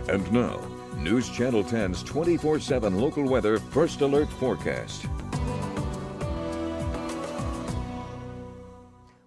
And now, News Channel 10's 24/7 local weather first alert forecast.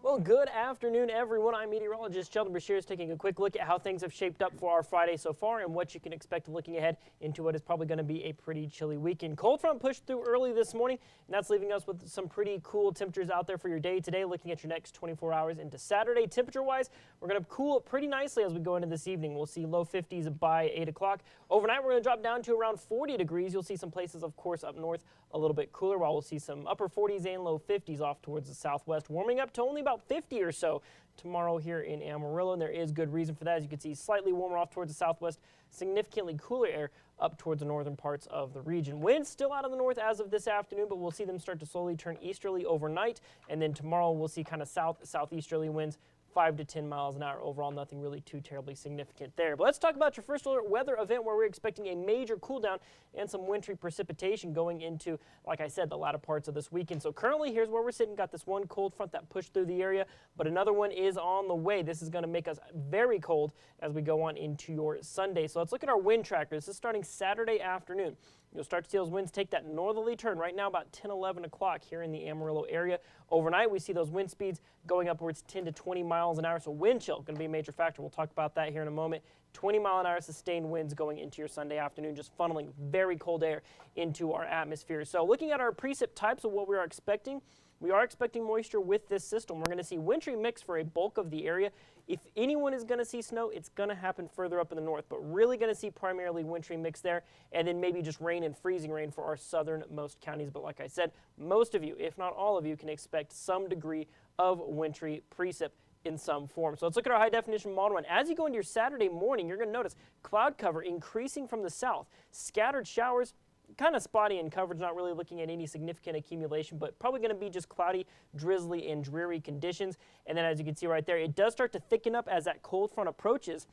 Well, good afternoon, everyone. I'm meteorologist Shelden taking a quick look at how things have shaped up for our Friday so far and what you can expect looking ahead into what is probably going to be a pretty chilly weekend. Cold front pushed through early this morning, and that's leaving us with some pretty cool temperatures out there for your day today. Looking at your next 24 hours into Saturday, temperature-wise, we're going to cool it pretty nicely as we go into this evening. We'll see low 50s by 8 o'clock. Overnight, we're going to drop down to around 40 degrees. You'll see some places, of course, up north a little bit cooler, while we'll see some upper 40s and low 50s off towards the southwest, warming up to only about 50 or so tomorrow here in Amarillo, and there is good reason for that. As you can see, slightly warmer off towards the southwest, significantly cooler air up towards the northern parts of the region. Winds still out of the north as of this afternoon, but we'll see them start to slowly turn easterly overnight, and then tomorrow we'll see kind of southeasterly winds 5 to 10 miles an hour. Overall, nothing really too terribly significant there. But let's talk about your first alert weather event, where we're expecting a major cool down and some wintry precipitation going into, like I said, the latter parts of this weekend. So currently, here's where we're sitting. Got this one cold front that pushed through the area, but another one is on the way. This is going to make us very cold as we go on into your Sunday. So let's look at our wind tracker. This is starting Saturday afternoon. You'll start to see those winds take that northerly turn right now about 10, 11 o'clock here in the Amarillo area. Overnight, we see those wind speeds going upwards 10 to 20 miles an hour. So wind chill going to be a major factor. We'll talk about that here in a moment. 20-mile-an-hour sustained winds going into your Sunday afternoon, just funneling very cold air into our atmosphere. So looking at our precip types of what we are expecting, we are expecting moisture with this system. We're going to see wintry mix for a bulk of the area. If anyone is going to see snow, it's going to happen further up in the north, but really going to see primarily wintry mix there, and then maybe just rain and freezing rain for our southernmost counties. But like I said, most of you, if not all of you, can expect some degree of wintry precip in some form. So let's look at our high definition model run. As you go into your Saturday morning, you're going to notice cloud cover increasing from the south, scattered showers, kind of spotty in coverage, not really looking at any significant accumulation, but probably going to be just cloudy, drizzly, and dreary conditions. And then as you can see right there, it does start to thicken up as that cold front approaches.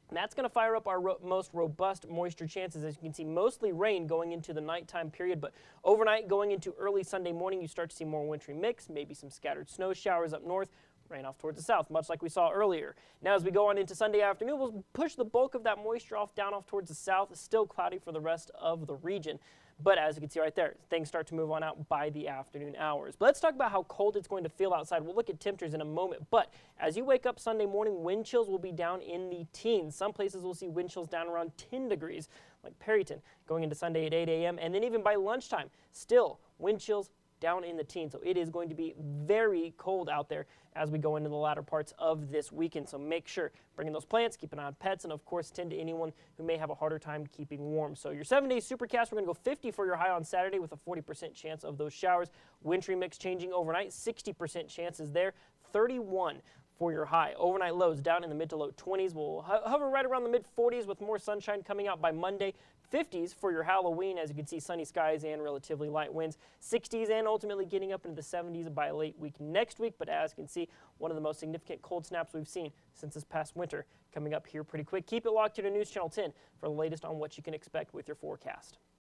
And that's going to fire up our most robust moisture chances. As you can see, mostly rain going into the nighttime period, but overnight going into early Sunday morning, you start to see more wintry mix, maybe some scattered snow showers up north, rain off towards the south, much like we saw earlier. Now as we go on into Sunday afternoon, we'll push the bulk of that moisture down off towards the south. It's still cloudy for the rest of the region. But as you can see right there, things start to move on out by the afternoon hours. But let's talk about how cold it's going to feel outside. We'll look at temperatures in a moment. But as you wake up Sunday morning, wind chills will be down in the teens. Some places will see wind chills down around 10 degrees, like Perryton, going into Sunday at 8 a.m. And then even by lunchtime, still wind chills down in the teens. So it is going to be very cold out there as we go into the latter parts of this weekend. So make sure, bring in those plants, keep an eye on pets, and of course tend to anyone who may have a harder time keeping warm. So your 7-day supercast, we're going to go 50 for your high on Saturday with a 40% chance of those showers. Wintry mix changing overnight, 60% chances there, 31 for your high. Overnight lows down in the mid to low 20s. We'll hover right around the mid 40s with more sunshine coming out by Monday. 50s for your Halloween, as you can see, sunny skies and relatively light winds. 60s and ultimately getting up into the 70s by late week next week. But as you can see, one of the most significant cold snaps we've seen since this past winter coming up here pretty quick. Keep it locked here to News Channel 10 for the latest on what you can expect with your forecast.